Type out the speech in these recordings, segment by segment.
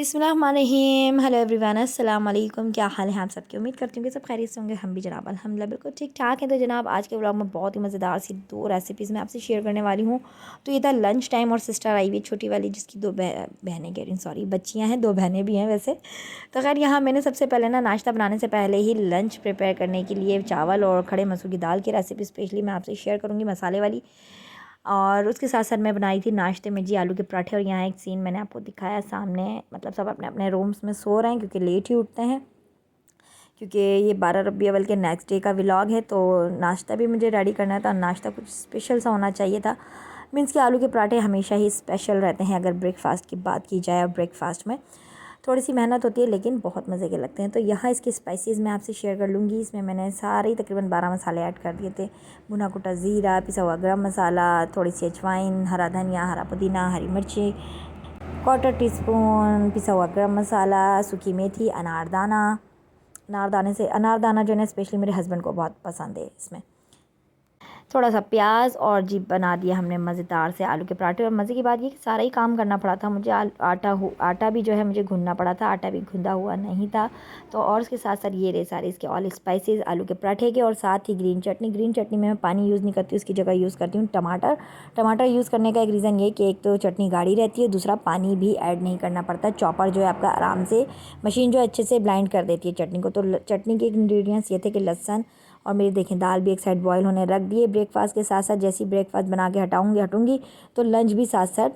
बिस्मिल्लाहिर्रहमानिर्रहीम। Hello everyone, अस्सलाम वालेकुम। क्या हाल है आप सबकी? उम्मीद करती हूँ कि सब खैरियत से होंगे। हम भी जनाब अल्हम्दुलिल्लाह बिल्कुल ठीक ठाक है। तो जनाब आज के व्लॉग में बहुत ही मज़ेदार सी दो रेसिपीज़ मैं आपसे शेयर करने वाली हूँ। तो ये था लंच टाइम और सिस्टर आई हुई छोटी वाली, जिसकी दो बहनें कह रही हूँ, सॉरी बच्चियाँ हैं, दो बहनें भी हैं वैसे। तो खैर यहाँ मैंने सबसे पहले ना नाश्ता बनाने से पहले ही लंच प्रिपेयर करने के लिए चावल और खड़े मसूर की दाल की रेसिपी स्पेशली मैं आपसे शेयर करूँगी, मसाले वाली। और उसके साथ साथ मैं बनाई थी नाश्ते में जी आलू के पराठे। और यहाँ एक सीन मैंने आपको दिखाया सामने, मतलब सब अपने अपने रूम्स में सो रहे हैं क्योंकि लेट ही उठते हैं, क्योंकि ये 12 रबी अव्वल के नेक्स्ट डे का व्लॉग है। तो नाश्ता भी मुझे रेडी करना था, नाश्ता कुछ स्पेशल सा होना चाहिए था। मीन्स कि आलू के पराठे हमेशा ही स्पेशल रहते हैं अगर ब्रेकफास्ट की बात की जाए। और ब्रेकफास्ट में थोड़ी सी मेहनत होती है लेकिन बहुत मज़े के लगते हैं। तो यहाँ इसकी स्पाइसेस मैं आपसे शेयर कर लूँगी। इसमें मैंने सारे तकरीबन 12 मसाले ऐड कर दिए थे। भुना कुटा ज़ीरा, पिसा हुआ गरम मसाला, थोड़ी सी अजवाइन, हरा धनिया, हरा पुदीना, हरी मिर्ची, क्वार्टर टीस्पून पिसा हुआ गरम मसाला, सूखी मेथी, अनारदाना जो है ना स्पेशली मेरे हस्बैंड को बहुत पसंद है। इसमें थोड़ा सा प्याज और जी बना दिया हमने मज़ेदार से आलू के पराठे। और मज़े की बात ये कि सारा ही काम करना पड़ा था मुझे। आटा भी जो है मुझे गूंदना पड़ा था, आटा भी गूंदा हुआ नहीं था। तो और उसके साथ साथ ये रहे सारे इसके ऑल स्पाइसेस आलू के पराठे के। और साथ ही ग्रीन चटनी में मैं पानी यूज़ नहीं करती, उसकी जगह यूज़ करती हूँ टमाटर यूज़ करने का एक रीज़न ये कि एक तो चटनी गाढ़ी रहती है, दूसरा पानी भी ऐड नहीं करना पड़ता। चॉपर जो है आपका आराम से, मशीन जो अच्छे से ब्लाइंड कर देती है चटनी को। तो चटनी के इंग्रेडिएंट्स ये थे कि लहसुन, और मेरी देखें दाल भी एक साइड बॉईल होने रख दिए। ब्रेकफास्ट के साथ साथ जैसे ही ब्रेकफास्ट बना के हटूँगी तो लंच भी साथ साथ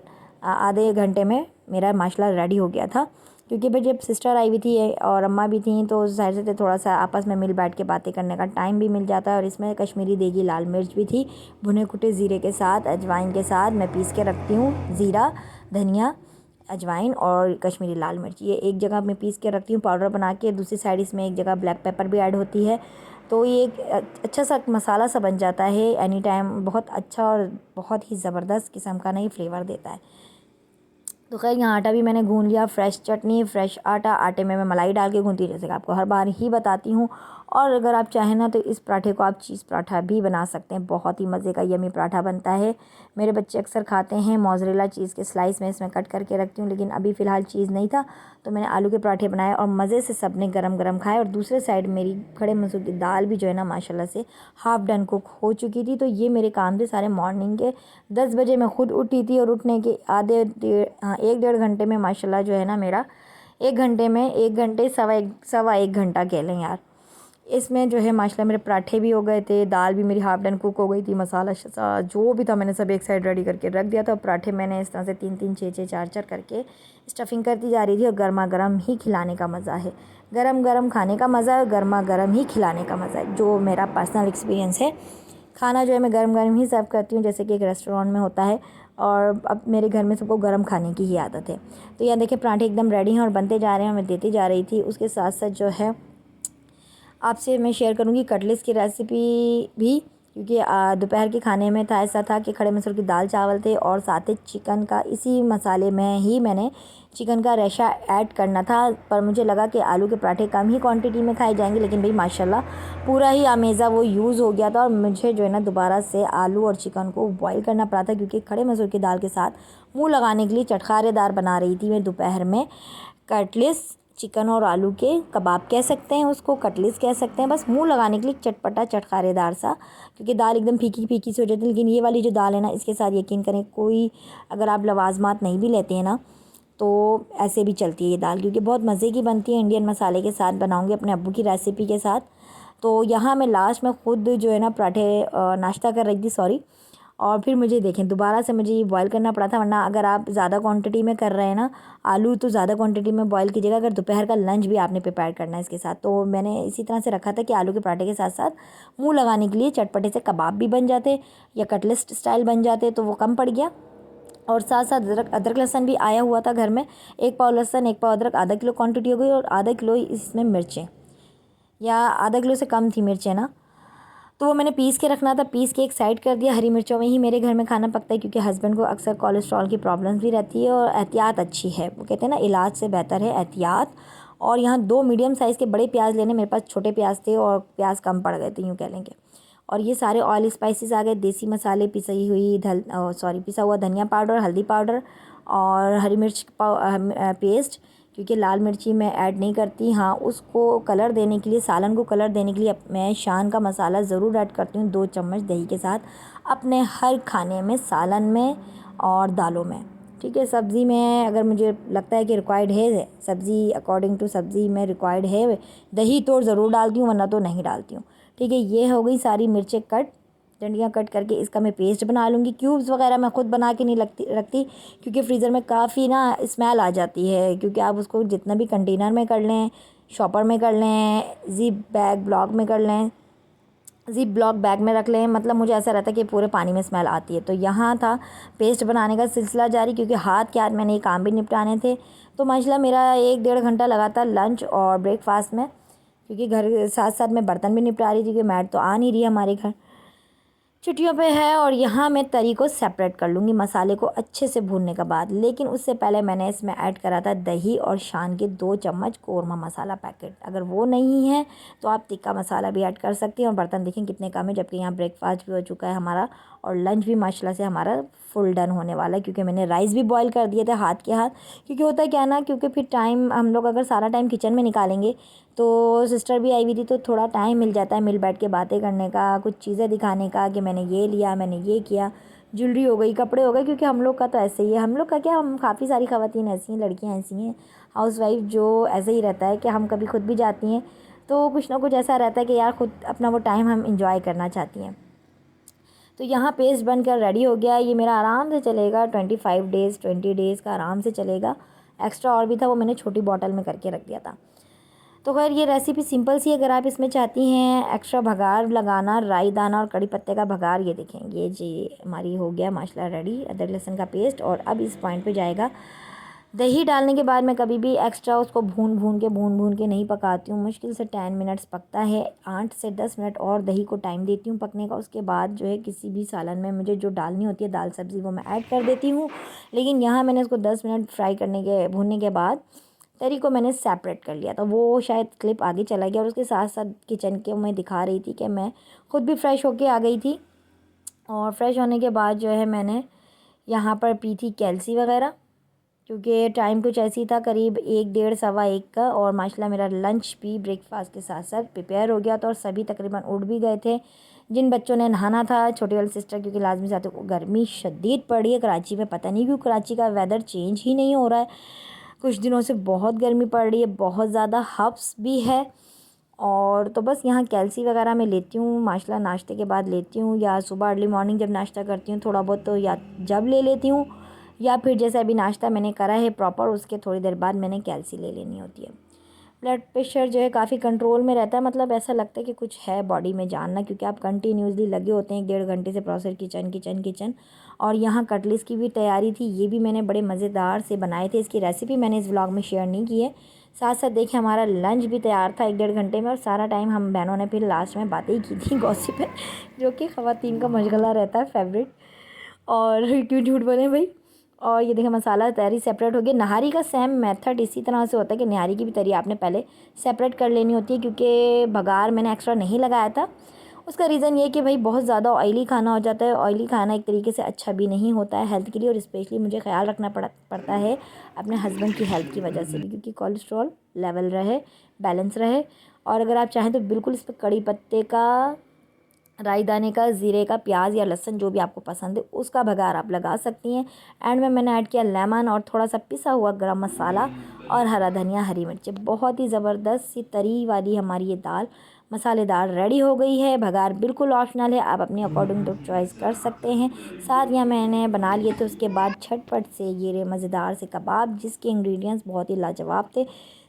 आधे घंटे में मेरा माशाल्लाह रेडी हो गया था। क्योंकि भाई जब सिस्टर आई हुई थी और अम्मा भी थी तो जाहिर से थोड़ा सा आपस में मिल बैठ के बातें करने का टाइम भी मिल जाता है। और इसमें कश्मीरी देगी लाल मिर्च भी थी, भुने कुटे ज़ीरे के साथ, अजवाइन के साथ मैं पीस के रखती हूँ। ज़ीरा, धनिया, अजवाइन और कश्मीरी लाल मिर्च ये एक जगह मैं पीस के रखती हूँ पाउडर बना के। दूसरी साइड इसमें एक जगह ब्लैक पेपर भी ऐड होती है। तो ये एक अच्छा सा मसाला सा बन जाता है एनी टाइम, बहुत अच्छा और बहुत ही ज़बरदस्त किस्म का नई फ्लेवर देता है। तो खैर यहाँ आटा भी मैंने गूंद लिया, फ्रेश चटनी, फ्रेश आटा, आटे में मैं मलाई डाल के गूंथती हूँ जैसे कि आपको हर बार ही बताती हूँ। और अगर आप चाहें ना तो इस पराठे को आप चीज़ पराठा भी बना सकते हैं, बहुत ही मज़े का यमी पराठा बनता है। मेरे बच्चे अक्सर खाते हैं। मोज़रेला चीज़ के स्लाइस में इसमें कट करके रखती हूँ, लेकिन अभी फ़िलहाल चीज़ नहीं था तो मैंने आलू के पराठे बनाए और मज़े से सब ने गरम गरम खाए। और दूसरे साइड मेरी खड़े मसूर की दाल भी जो है ना माशाल्लाह से हाफ़ डन कुक हो चुकी थी। तो ये मेरे काम थे सारे मॉर्निंग के। 10 बजे मैं खुद उठी थी और उठने के आधे एक डेढ़ घंटे में माशाल्लाह जो है ना मेरा एक घंटे सवा एक घंटा कह लें यार, इसमें जो है माशाल्लाह मेरे पराठे भी हो गए थे, दाल भी मेरी हाफ़ डन कुक हो गई थी, मसाला शसा जो भी था मैंने सब एक साइड रेडी करके रख दिया था। और पराठे मैंने इस तरह से 3-3, 6-6, 4-4 करके स्टफिंग करती जा रही थी। और गर्मा गर्म ही खिलाने का मज़ा है, गरम गरम खाने का मज़ा है, गर्मा गर्म ही खिलाने का मज़ा है, जो मेरा पर्सनल एक्सपीरियंस है। खाना जो है मैं गरम गरम ही सर्व करती हूँ जैसे कि एक रेस्टोरेंट में होता है। और अब मेरे घर में सबको गरम खाने की ही आदत है। तो यहाँ देखिए पराठे एकदम रेडी हैं और बनते जा रहे हैं, मैं देती जा रही थी। उसके साथ साथ जो है आपसे मैं शेयर करूँगी कटलेट्स की रेसिपी भी, क्योंकि दोपहर के खाने में था ऐसा था कि खड़े मसूर की दाल चावल थे और साथ ही चिकन का, इसी मसाले में ही मैंने चिकन का रेशा ऐड करना था। पर मुझे लगा कि आलू के पराठे कम ही क्वांटिटी में खाए जाएंगे, लेकिन भाई माशाल्लाह पूरा ही आमेज़ा वो यूज़ हो गया था। और मुझे जो है ना दोबारा से आलू और चिकन को बॉईल करना पड़ा था, क्योंकि खड़े मसूर की दाल के साथ मुँह लगाने के लिए चटखारेदार बना रही थी मैं दोपहर में कटलेट्स। चिकन और आलू के कबाब कह सकते हैं उसको, कटलेट्स कह सकते हैं, बस मुंह लगाने के लिए चटपटा चटखारेदार सा, क्योंकि दाल एकदम फीकी फीकी सी हो जाती है। लेकिन ये वाली जो दाल है ना इसके साथ यकीन करें कोई अगर आप लवाजमात नहीं भी लेते हैं ना तो ऐसे भी चलती है ये दाल, क्योंकि बहुत मज़े की बनती है। इंडियन मसाले के साथ बनाऊँगी अपने अब्बू की रेसिपी के साथ। तो यहाँ मैं लास्ट में ख़ुद जो है ना पराठे नाश्ता कर रही थी, सॉरी। और फिर मुझे देखें दोबारा से मुझे ये बॉईल करना पड़ा था, वरना अगर आप ज़्यादा क्वांटिटी में कर रहे हैं ना आलू तो ज़्यादा क्वांटिटी में बॉईल कीजिएगा, अगर दोपहर का लंच भी आपने प्रिपेयर करना है इसके साथ। तो मैंने इसी तरह से रखा था कि आलू के पराठे के साथ साथ मुँह लगाने के लिए चटपटे से कबाब भी बन जाते या कटलेट स्टाइल बन जाते, तो वो कम पड़ गया। और साथ साथ अदरक लहसुन भी आया हुआ था घर में, 1 पाव लहसुन 1 पाव अदरक, आधा किलो क्वान्टिटी हो गई। और आधा किलो इसमें मिर्चें, या आधा किलो से कम थी मिर्चें ना, तो वो मैंने पीस के रखना था, पीस के एक साइड कर दिया। हरी मिर्चों में ही मेरे घर में खाना पकता है, क्योंकि हस्बैंड को अक्सर कोलेस्ट्रॉल की प्रॉब्लम्स भी रहती है और एहतियात अच्छी है, वो कहते हैं ना इलाज से बेहतर है एहतियात। और यहाँ 2 मीडियम साइज़ के बड़े प्याज लेने, मेरे पास छोटे प्याज थे और प्याज कम पड़ गए थे यूँ कह लेंगे। और ये सारे ऑयल स्पाइसेस आ गए, देसी मसाले, पिसा हुआ धनिया पाउडर, हल्दी पाउडर और हरी मिर्च पेस्ट, क्योंकि लाल मिर्ची मैं ऐड नहीं करती। हाँ, उसको कलर देने के लिए, सालन को कलर देने के लिए मैं शान का मसाला ज़रूर ऐड करती हूँ 2 चम्मच दही के साथ अपने हर खाने में, सालन में और दालों में। ठीक है, सब्ज़ी में अगर मुझे लगता है कि रिक्वायर्ड है, सब्ज़ी अकॉर्डिंग टू सब्ज़ी में रिक्वायर्ड है दही तो ज़रूर डालती हूँ, वरना तो नहीं डालती हूँ। ठीक है, ये हो गई सारी मिर्चें कट, डंडियाँ कट करके इसका मैं पेस्ट बना लूँगी। क्यूब्स वगैरह मैं ख़ुद बना के नहीं रखती क्योंकि फ्रीज़र में काफ़ी ना स्मेल आ जाती है, क्योंकि आप उसको जितना भी कंटेनर में कर लें, शॉपर में कर लें, ज़िप बैग ब्लॉक में कर लें, ज़िप ब्लॉक बैग में रख लें, मतलब मुझे ऐसा रहता है कि पूरे पानी में स्मेल आती है। तो यहाँ था पेस्ट बनाने का सिलसिला जारी, क्योंकि हाथ के हाथ मैंने ये काम भी निपटाने थे। तो माशाल्लाह मेरा 1-1.5 घंटा लगातार लंच और ब्रेकफास्ट में, क्योंकि घर साथ साथ मैं बर्तन भी निपटा रही थी क्योंकि मैड तो आ नहीं रही हमारे घर, छुट्टियों पे है। और यहाँ मैं तरी को सेपरेट कर लूँगी मसाले को अच्छे से भूनने के बाद। लेकिन उससे पहले मैंने इसमें ऐड करा था दही और शान के 2 चम्मच कोरमा मसाला पैकेट। अगर वो नहीं है तो आप टिक्का मसाला भी ऐड कर सकती हैं। और बर्तन देखें कितने कम है, जबकि यहाँ ब्रेकफास्ट भी हो चुका है हमारा और लंच भी माशाल्लाह से हमारा फुल डन होने वाला है, क्योंकि मैंने राइस भी बॉईल कर दिए थे हाथ के हाथ। क्योंकि होता है क्या ना, क्योंकि फिर टाइम हम लोग अगर सारा टाइम किचन में निकालेंगे, तो सिस्टर भी आई हुई थी तो थोड़ा टाइम मिल जाता है मिल बैठ के बातें करने का, कुछ चीज़ें दिखाने का कि मैंने ये लिया, मैंने ये किया, ज्वेलरी हो गई, कपड़े हो गए। क्योंकि हम लोग का तो ऐसे ही है, हम लोग का क्या, हम काफ़ी सारी ख़वातीन ऐसी हैं, लड़कियां ऐसी हैं हाउसवाइफ, जो ऐसे ही रहता है कि हम कभी खुद भी जाती हैं तो कुछ ना कुछ ऐसा रहता है कि यार खुद अपना वो टाइम हम इंजॉय करना चाहती हैं। तो यहाँ पेस्ट बनकर रेडी हो गया। ये मेरा आराम से चलेगा 25 डेज़ 20 डेज़ का आराम से चलेगा। एक्स्ट्रा और भी था, वो मैंने छोटी बॉटल में करके रख दिया था। तो खैर ये रेसिपी सिंपल सी, अगर आप इसमें चाहती हैं एक्स्ट्रा भगार लगाना, राई दाना और कड़ी पत्ते का भगार, ये देखें ये जी हमारी हो गया माशाल्लाह रेडी अदरक लहसुन का पेस्ट। और अब इस पॉइंट पे जाएगा दही डालने के बाद। मैं कभी भी एक्स्ट्रा उसको भून के नहीं पकाती हूँ, मुश्किल से 10 मिनट्स पकता है, 8 से 10 मिनट और दही को टाइम देती हूँ पकने का। उसके बाद जो है किसी भी सालन में मुझे जो डालनी होती है दाल सब्ज़ी, वो मैं ऐड कर देती हूँ। लेकिन यहाँ मैंने इसको 10 मिनट भूनने के बाद तरी को मैंने सेपरेट कर लिया था। वो शायद क्लिप आगे चला गया। और उसके साथ साथ किचन के मैं दिखा रही थी कि मैं ख़ुद भी फ़्रेश होके आ गई थी। और फ्रेश होने के बाद जो है मैंने यहाँ पर पी थी कैल्सी वगैरह, क्योंकि टाइम कुछ ऐसी था करीब 1, 1:30, सवा 1 का। और माशाल्लाह मेरा लंच भी ब्रेकफास्ट के साथ साथ प्रिपेयर हो गया था और सभी तकरीबन उठ भी गए थे। जिन बच्चों ने नहाना था, छोटी वाली सिस्टर क्योंकि लाजमी साथ गर्मी शदीद पड़ी है कराची में, पता नहीं क्यों कराची का वेदर चेंज ही नहीं हो रहा है, कुछ दिनों से बहुत गर्मी पड़ रही है, बहुत ज़्यादा हब्स भी है। और तो बस यहाँ कैल्सी वगैरह मैं लेती हूँ माशाल्लाह नाश्ते के बाद लेती हूँ, या सुबह अर्ली मॉर्निंग जब नाश्ता करती हूँ थोड़ा बहुत, तो या जब ले लेती हूँ, या फिर जैसे अभी नाश्ता मैंने करा है प्रॉपर उसके थोड़ी देर बाद मैंने कैल्सी ले लेनी होती है। ब्लड प्रेशर जो है काफ़ी कंट्रोल में रहता है, मतलब ऐसा लगता है कि कुछ है बॉडी में जानना, क्योंकि आप कंटिन्यूसली लगे होते हैं 1-1.5 घंटे से प्रोसेस किचन। और यहाँ कटलेस की भी तैयारी थी, ये भी मैंने बड़े मज़ेदार से बनाए थे। इसकी रेसिपी मैंने इस व्लॉग में शेयर नहीं की है। साथ साथ देखिए हमारा लंच भी तैयार था 1-1.5 घंटे में। और सारा टाइम हम बहनों ने फिर लास्ट में बातें ही की थी गॉसिप पे, जो कि ख़वातीन का मशगला रहता है फेवरेट। और क्यों झूठ बोलें भाई। और ये देखिए मसाला तरी सेपरेट हो गया। नहारी का सेम मेथड इसी तरह से होता है कि नहारी की भी तरी आपने पहले सेपरेट कर लेनी होती है, क्योंकि भगार मैंने एक्स्ट्रा नहीं लगाया था। उसका रीज़न ये कि भाई बहुत ज़्यादा ऑयली खाना हो जाता है। ऑयली खाना एक तरीके से अच्छा भी नहीं होता है हेल्थ के लिए, और स्पेशली मुझे ख्याल रखना पड़ता है अपने हस्बैंड की हेल्थ की वजह से भी, क्योंकि कोलेस्ट्रॉल लेवल रहे, बैलेंस रहे। और अगर आप चाहें तो बिल्कुल इस पर कड़ी पत्ते का, राई दाने का, ज़ीरे का, प्याज या लहसुन जो भी आपको पसंद है उसका भगार आप लगा सकती हैं। एंड में मैंने ऐड किया लेमन और थोड़ा सा पिसा हुआ गरम मसाला और हरा धनिया, हरी मिर्चें। बहुत ही ज़बरदस्त सी तरी वाली हमारी ये दाल मसालेदार रेडी हो गई है। भगार बिल्कुल ऑप्शनल है, आप अपनी अकॉर्डिंग टू चॉइस कर सकते हैं। साथ यहाँ मैंने बना लिए थे उसके बाद झटपट से ये मज़ेदार से कबाब, जिसके इंग्रेडिएंट्स बहुत ही लाजवाब थे।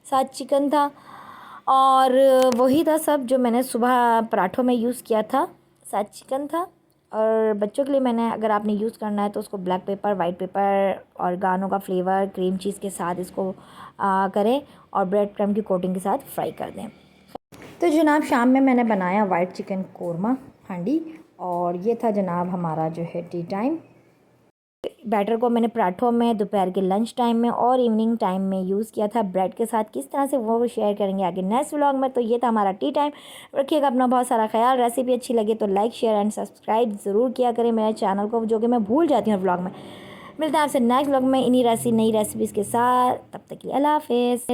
साथ चिकन था और वही था सब जो मैंने सुबह पराठों में यूज़ किया था। साथ चिकन था। और बच्चों के लिए मैंने, अगर आपने यूज़ करना है तो उसको ब्लैक पेपर, वाइट पेपर और गानों का फ्लेवर, क्रीम चीज़ के साथ इसको करें और ब्रेड क्रम्ब की कोटिंग के साथ फ्राई कर दें। तो जनाब शाम में मैंने बनाया वाइट चिकन कोरमा हांडी। और ये था जनाब हमारा जो है टी टाइम। बैटर को मैंने पराठों में, दोपहर के लंच टाइम में और इवनिंग टाइम में यूज़ किया था ब्रेड के साथ। किस तरह से वो शेयर करेंगे आगे नेक्स्ट व्लॉग में। तो ये था हमारा टी टाइम। रखिएगा अपना बहुत सारा ख्याल। रेसिपी अच्छी लगे तो लाइक शेयर एंड सब्सक्राइब ज़रूर किया करें मेरे चैनल को, जो कि मैं भूल जाती हूँ व्लॉग में। मिलते हैं आपसे नेक्स्ट व्लॉग में इन्हीं नई रेसिपीज़ के साथ। तब तक के लिए अल्लाह हाफिज़।